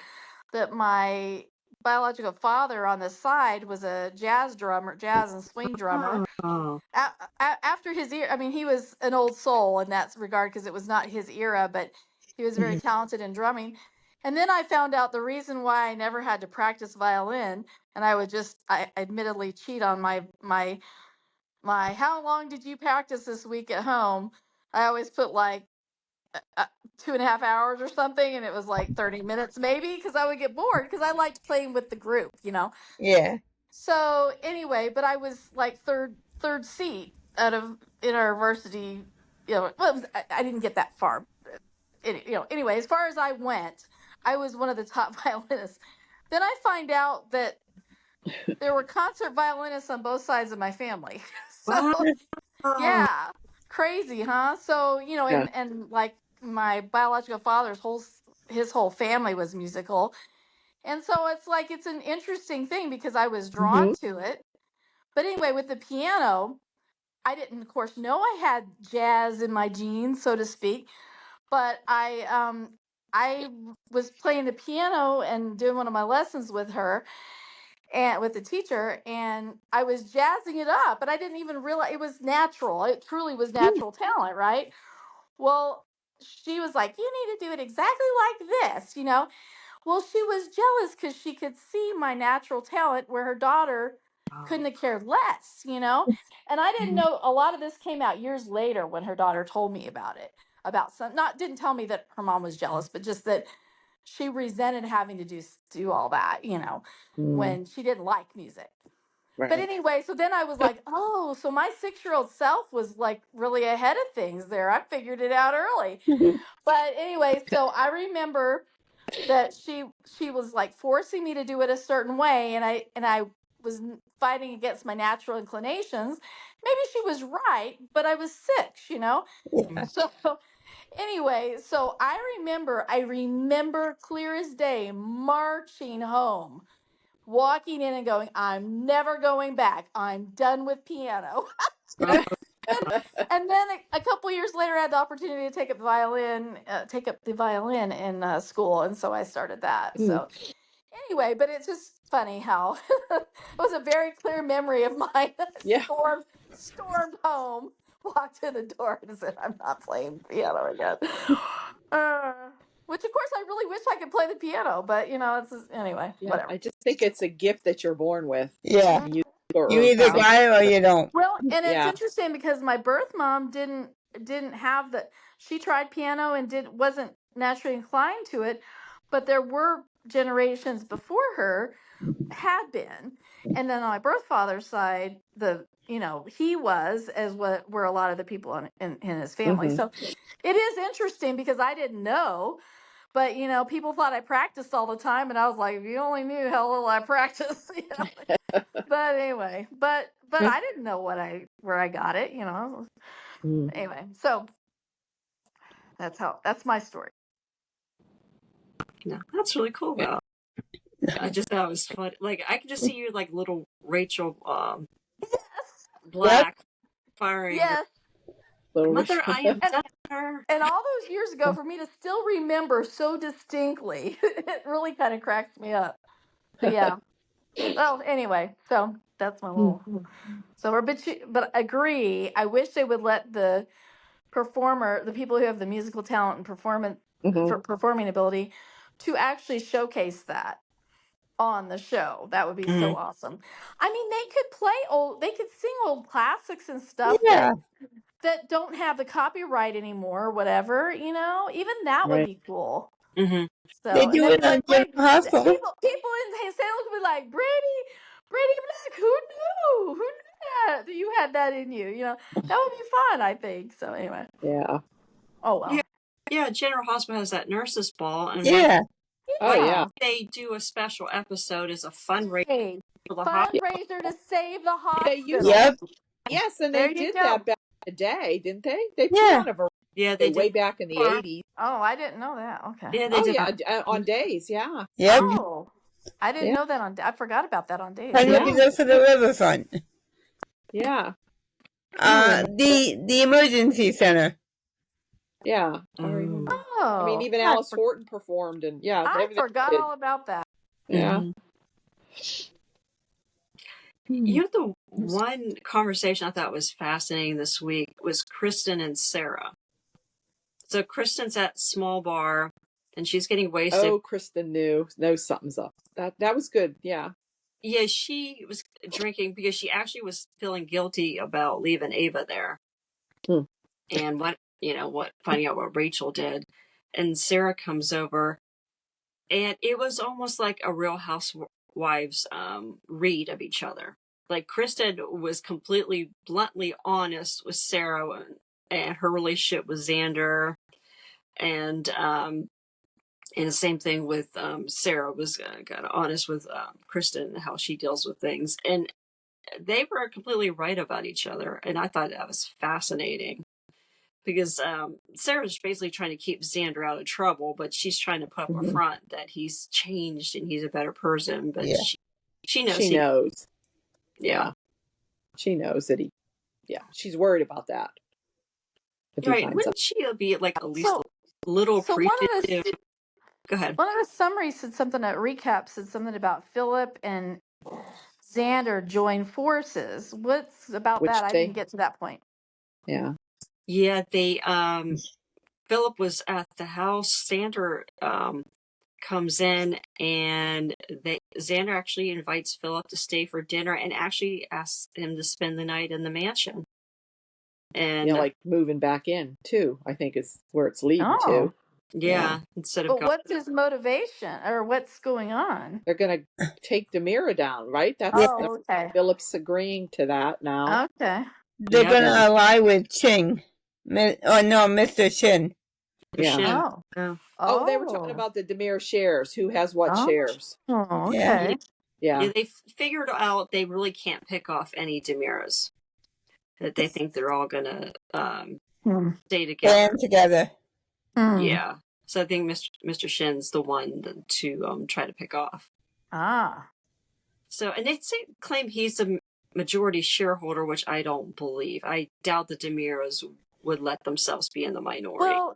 that my biological father on the side was a jazz and swing drummer. Oh. After his era, I mean, he was an old soul in that regard because it was not his era, but he was very talented in drumming. And then I found out the reason why I never had to practice violin, and I admittedly cheat on my how long did you practice this week at home? I always put like 2.5 hours or something, and it was like 30 minutes maybe because I would get bored because I liked playing with the group. Yeah. So anyway, but I was like third seat in our varsity. I didn't get that far. Anyway, as far as I went, I was one of the top violinists. Then I find out that there were concert violinists on both sides of my family. So yeah, crazy, huh? So and like my biological father's his whole family was musical. And so it's an interesting thing because I was drawn to it. But anyway, with the piano, I didn't, of course, know I had jazz in my genes, so to speak. But I was playing the piano and doing one of my lessons with her and with the teacher, and I was jazzing it up, but I didn't even realize it was natural. It truly was natural talent, right? Well, she was like, "You need to do it exactly like this." Well, she was jealous because she could see my natural talent where her daughter couldn't have cared less. And I didn't know a lot of this came out years later when her daughter told me about it. Didn't tell me that her mom was jealous, but just that she resented having to do all that, when she didn't like music. Right. But anyway, so then I was like, oh, so my 6-year-old self was like really ahead of things there. I figured it out early. But anyway, so I remember that she was like forcing me to do it a certain way, and I was fighting against my natural inclinations. Maybe she was right, but I was 6. So anyway, so I remember clear as day marching home, walking in and going, I'm never going back. I'm done with piano. And then a couple years later, I had the opportunity to take up the violin in school, and so I started that. So anyway, but it's just funny how it was a very clear memory of mine. Yeah. Stormed home, walked in the door, and said, "I'm not playing piano again." Which, of course, I really wish I could play the piano, but anyway, whatever. I just think it's a gift that you're born with. Yeah. You either got it or you don't. Well, and it's interesting because my birth mom didn't have the. She tried piano and wasn't naturally inclined to it, but there were generations before her had been. And then on my birth father's side, he was, as what were a lot of the people in his family. Mhm. So it is interesting because I didn't know, but people thought I practiced all the time, and I was like, if you only knew how little I practiced. But anyway, but I didn't know where I got it. Mm. Anyway, so that's my story. No, that's really cool. Wow. I just thought it was fun. Like I could just see you like little Rachel Black firing her Yes. Little mother. I am And, done with her. and all those years ago, for me to still remember so distinctly, it really kind of cracks me up. But yeah. Well, anyway, so that's my little. So, but agree. I wish they would let the people who have the musical talent and Mhm. performing ability, to actually showcase that on the show. That would be so awesome. I mean, they could sing old classics and stuff Yeah. that don't have the copyright anymore, or whatever. Even that would Right. be cool. Mm-hmm. They So, and do they'd be it on like, General Hospital. people in St. Louis would be like, Brady Black, who knew? Who knew that you had that in you? That would be fun, I think. So anyway. Yeah. Oh well. Yeah. General Hospital has that nurses ball, and Yeah. Oh yeah. they do a special episode as a fundraiser Hey, for the hospital. fundraiser to save the They used hospital. Yep. Yes, and There they you did go. that back in the day, didn't they? They put Yeah. on a variety Yeah, they way did. back in the Or- 80s. Oh, I didn't know that. Okay. Yeah, they Oh did. yeah, on days. Yeah. Yep. Oh, I didn't Yeah. know that I forgot about that on days. Fundraiser for the riverfront. Yeah. The emergency center. Yeah. I remember. Oh, I mean, even Alice Horton performed, and yeah, I everything forgot did. all about that. Yeah. You know, the one conversation I thought was fascinating this week was Kristen and Sarah. So Kristen's at small bar, and she's getting wasted. Oh, Kristen knows something's up. That was good. Yeah. Yeah, she was drinking because she actually was feeling guilty about leaving Ava there. And finding out what Rachel did. And Sarah comes over, and it was almost like a Real Housewives read of each other. Like Kristen was completely bluntly honest with Sarah and her relationship with Xander, and the same thing with Sarah was kind of honest with Kristen and how she deals with things, and they were completely right about each other, and I thought that was fascinating. Because Sarah's basically trying to keep Xander out of trouble, but she's trying to put up a front that he's changed and he's a better person. But she knows. She knows. Yeah. She knows that she's worried about that. Right. Wouldn't she be like at least a little appreciative? Go ahead. One of the summaries said something, that recap said something about Philip and Xander join forces. What's about that? I didn't get to that point. Yeah. Yeah, they Philip was at the house. Xander comes in, and Xander actually invites Philip to stay for dinner and actually asks him to spend the night in the mansion. And like moving back in too, I think is where it's leading to. Yeah. Instead of But what's his motivation, or what's going on? They're gonna take Demira down, right? That's okay. Philip's agreeing to that now. Okay. They're gonna ally with Ching. Mr. Shin. Yeah. Oh. They were talking about the Demir shares. Who has what shares? Oh, okay. Yeah. They figured out they really can't pick off any Demiras. That they think they're all gonna stay together. Band together. Yeah. So I think Mr. Shin's the one to try to pick off. So, and they claim he's a majority shareholder, which I don't believe. I doubt the Demiras would let themselves be in the minority. Well,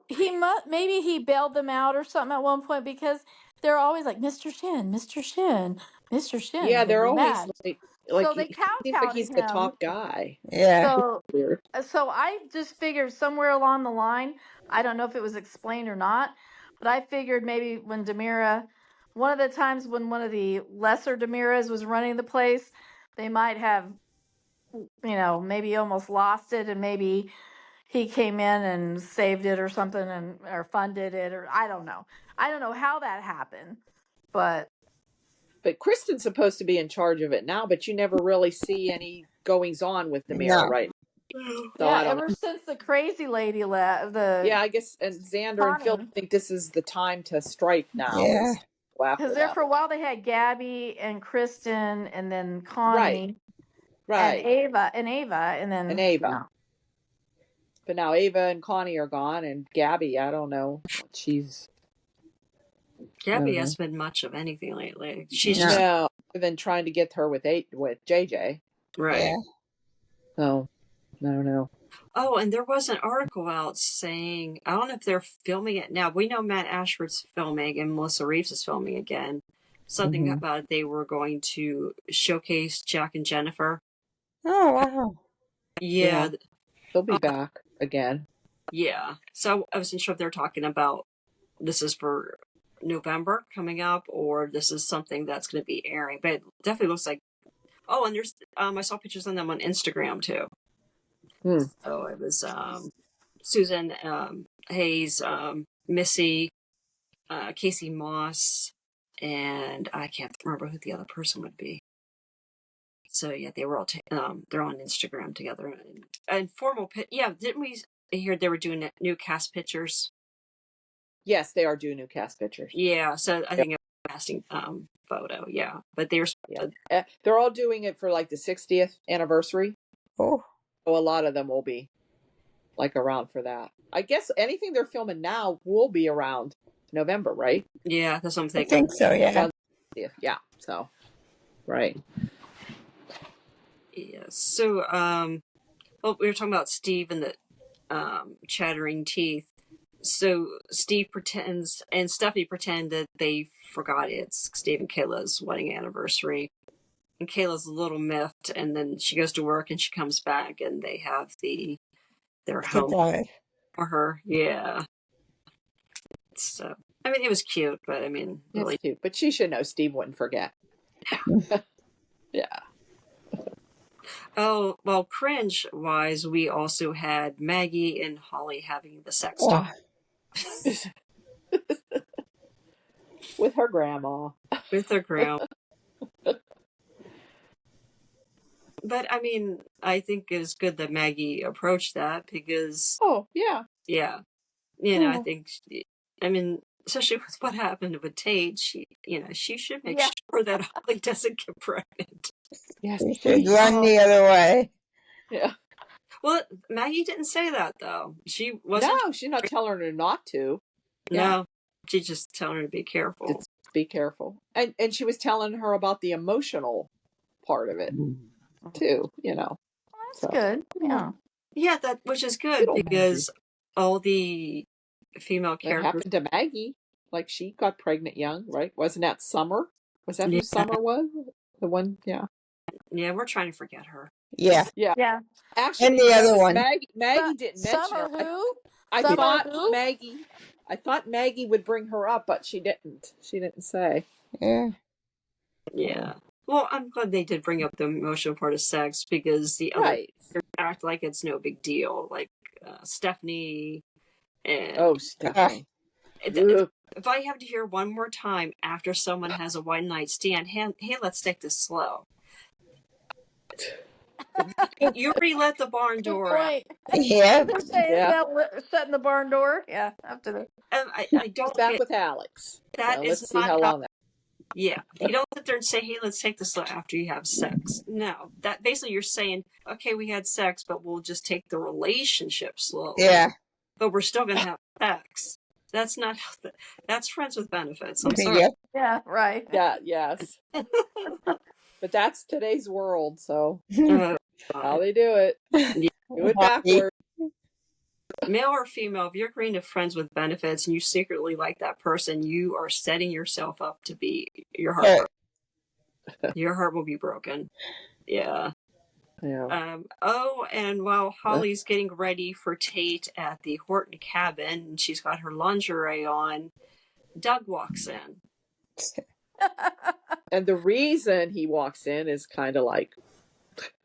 maybe he bailed them out or something at one point, because they're always like, Mr. Shin, Mr. Shin, Mr. Shin. Yeah, they're always like so they he seems like he's the top guy. Yeah. So I just figured somewhere along the line, I don't know if it was explained or not, but I figured maybe when Demira, one of the times when one of the lesser Demiras was running the place, they might have, maybe almost lost it, and maybe he came in and saved it or something, or funded it, or I don't know. I don't know how that happened, but Kristen's supposed to be in charge of it now, but you never really see any goings on with the mayor, No. right? So yeah, I don't ever know. since the crazy lady left, Yeah, the I guess, and Xander and Phil Connie, think this is the time to strike now. Yeah. Is go after because there them. for a while they had Gabby and Kristen, and then Right, Connie and right. Ava, and And then Ava. But now Ava and Connie are gone, and Gabby, I don't know what she's. Gabby hasn't been much of anything lately. She's No. just No, other than trying to get her with JJ. right. Yeah. So I don't know. Oh, and there was an article out saying, I don't know if they're filming it now. We know Matt Ashford's filming and Melissa Reeves is filming again. Something about they were going to showcase Jack and Jennifer. Oh, wow. Yeah. They'll be back again. Yeah. So I wasn't sure if they're talking about this is for November coming up or this is something that's going to be airing. But it definitely looks like, oh, and there's, I saw pictures of them on Instagram too. So it was Susan Hayes, Missy, Casey Moss, and I can't remember who the other person would be. So yeah, they were all they're on Instagram together and formal. Yeah, didn't we hear they were doing new cast pictures? Yes, they are doing new cast pictures. Yeah, so I think it was a casting photo. Yeah, but they're they're all doing it for like the 60th anniversary. Oh. So a lot of them will be like around for that. I guess anything they're filming now will be around November, right? Yeah, that's what I'm I thinking. think so, yeah. Yeah. So, right. Yeah. So, well, we were talking about Steve and the chattering teeth. So Steve pretends and Stephanie pretend that they forgot it's Steve and Kayla's wedding anniversary. And Kayla's a little miffed, and then she goes to work and she comes back and they have their home Surprise. for her. Yeah. So I mean it was cute, but I mean really It's cute. But she should know Steve wouldn't forget. Yeah. Oh, well, cringe wise, we also had Maggie and Holly having the sex talk. With her grandma. With their grandma. But I mean, I think it's good that Maggie approached that because, Oh, yeah. yeah, I think, I mean, especially with what happened with Tate, she should make sure that Holly doesn't get pregnant. Yes. She should run the other way. Yeah. Well, Maggie didn't say that though. She wasn't. No, she's not telling her not to. No, she's just telling her to be careful. Just be careful. And she was telling her about the emotional part of it too, that's good. Yeah. Yeah, which is good because all the female characters. It happened to Maggie. Like she got pregnant young, right? Wasn't that Summer? Was that who Summer was? The one, yeah. Yeah, we're trying to forget her. Yeah. Yeah. Actually, And the other one. Maggie didn't mention Summer her. who? I Summer thought who? I thought Maggie would bring her up, but she didn't. She didn't say. Yeah. Yeah. Well, I'm glad they did bring up the emotional part of sex because the other act like it's no big deal, like Stephanie and Stephanie. If I have to hear one more time after someone has a one night stand, hey, let's take this slow. You already let the barn door out. Yeah. Shutting the barn door. Yeah, after the. I don't. Back with Alex. That is let's see not how long that. Yeah, you don't sit there and say, "Hey, let's take this slow" after you have sex. No, that basically you're saying, "Okay, we had sex, but we'll just take the relationship slowly." Yeah. But we're still gonna have sex. That's not. That's friends with benefits. I'm sorry. Yep. Yeah. Right. Yeah. Yes. But that's today's world, so how they do it. Do it backwards. Male or female, if you're agreeing to friends with benefits and you secretly like that person, you are setting yourself up to be your heart. Your heart will be broken. Yeah. Yeah. And while Holly's getting ready for Tate at the Horton cabin, and she's got her lingerie on, Doug walks in. And the reason he walks in is kind of like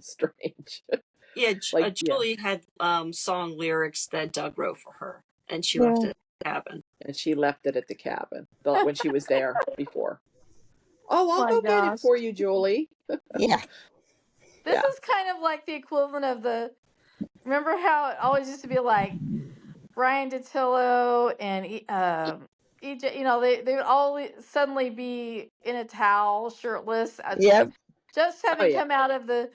strange. Yeah, Julie had song lyrics that Doug wrote for her, and she left it at the cabin. and she left it at the cabin when she was there before. Oh, I'll My go get it gosh. for you, Julie. Yeah. This Yeah. is kind of like the equivalent of remember how it always used to be like Ryan Datillo and EJ, they would all suddenly be in a towel, shirtless, Yep. just Oh having yeah. come out of the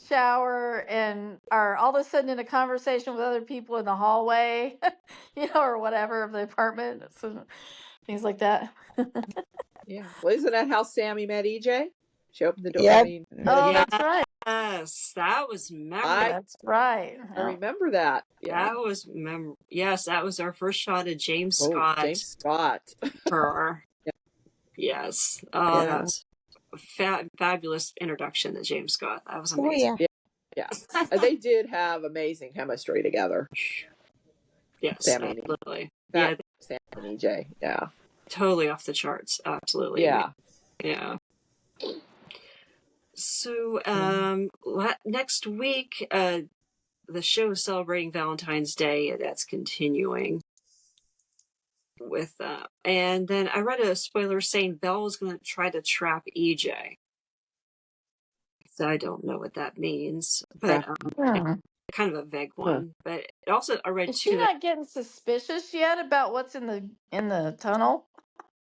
shower and are all of a sudden in a conversation with other people in the hallway, or whatever of the apartment. So, things like that. Yeah. Well, isn't that how Sammy met EJ? She opened the door. Yep. I mean, met Oh, him. that's right. Yes, that was memorable. That's right. I remember that. Yeah. That was Yes, that was our first shot of James Oh, Scott. James Scott. Her. Yeah. Yes. Oh, Yeah. that was a fabulous introduction to James Scott. That was Oh amazing. yeah. Yeah. They did have amazing chemistry together. Yes, Sammy and absolutely. that Sam and EJ. Yeah. Totally off the charts. Absolutely. Yeah. Yeah. So, next week, the show is celebrating Valentine's Day. That's continuing with, and then I read a spoiler saying Belle was going to try to trap EJ. So I don't know what that means, but Hmm. kind of a vague one. But it also, I read Is too she that not getting suspicious yet about what's in the tunnel?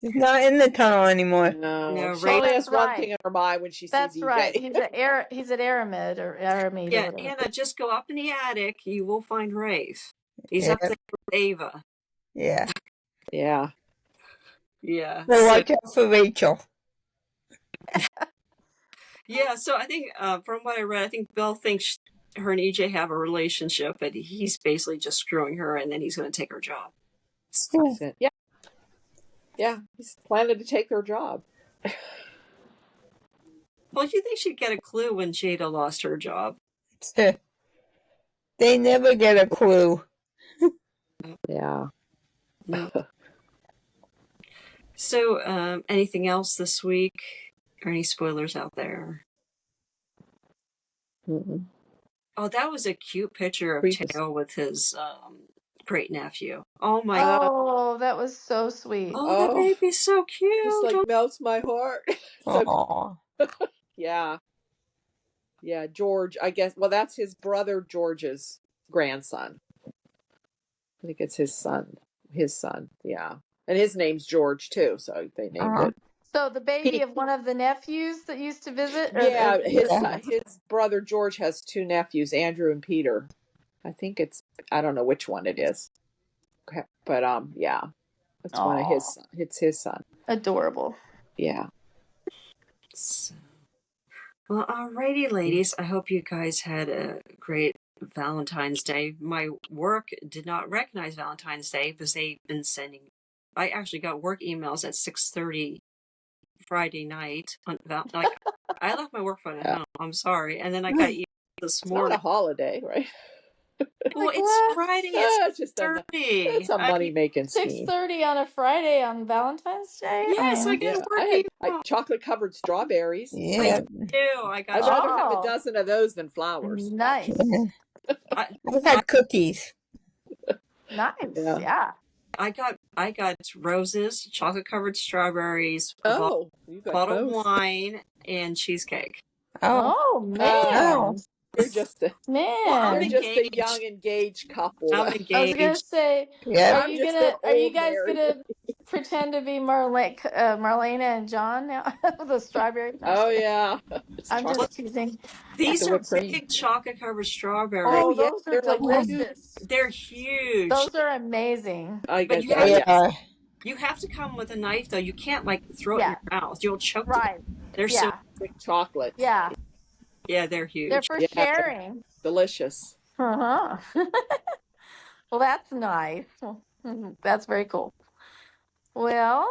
He's not in the tunnel anymore. No, she Ray- only That's has one right. thing in her mind when she That's sees EJ. right. He's at Aramid or Aramid or whatever. Anna, just go up in the attic. You will find Rafe. He's Yeah. up there with Ava. Yeah. Yeah. Yeah. So watch out for Rachel. Yeah, so I think from what I read, I think Belle thinks her and EJ have a relationship, but he's basically just screwing her, and then he's going to take her job. Yeah. Yeah. He's planning to take their job. Well, do you think she'd get a clue when Jada lost her job? They never get a clue. Yeah. So, anything else this week? Or any spoilers out there? Mm-mm. Oh, that was a cute picture of Creepus. Teo with his great nephew. Oh my! Oh, that was so sweet. Oh, that baby's so cute. Just like melts my heart. Aww. Yeah. Yeah, George, I guess. Well, that's his brother George's grandson. I think it's his son. Yeah. And his name's George, too, so they named it. So the baby of one of the nephews that used to visit? Yeah, his brother George has two nephews, Andrew and Peter. I think I don't know which one it is. Okay. But, yeah. It's one of it's his son. Adorable. Yeah. Well, alrighty, ladies. I hope you guys had a great Valentine's Day. My work did not recognize Valentine's Day because they've been sending. I actually got work emails at 6:30 Friday night. I left my work phone at home. I'm sorry, and then I got emails this morning. It's not a holiday, right? Well, it's Friday. It's just 6:30. It's a money-making scheme. 6:30 on a Friday on Valentine's Day? Yes, I got I chocolate-covered strawberries. Yeah. I got I'd rather have a dozen of those than flowers. Nice. I've had cookies. Nice. Yeah. I got roses, chocolate-covered strawberries, you got bottled both. wine, and cheesecake. Oh man. You're just a young engaged couple. I'm engaged. I was gonna say, Yeah. are you guys gonna pretend to be Marlena and John now? The strawberry. Oh yeah. I'm just teasing. These are big chocolate-covered strawberries. Oh, those are delicious. They're huge. Those are amazing. But you have to come with a knife, though. You can't throw it in your mouth. You'll choke. Right. They're so big chocolate. Yeah. Yeah, they're huge. They're for sharing. Delicious. Well, that's nice. That's very cool. Well,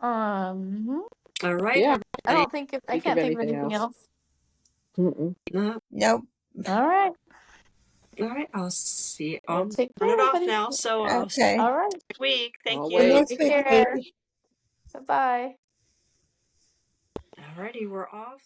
all right. Yeah. I can't think of anything else. Nope. All right. All right. I'll see. I'll Take turn care, it off everybody. now. So Okay. All right. next week. Thank you. Next Take week, care. baby. Bye-bye. All righty. We're off.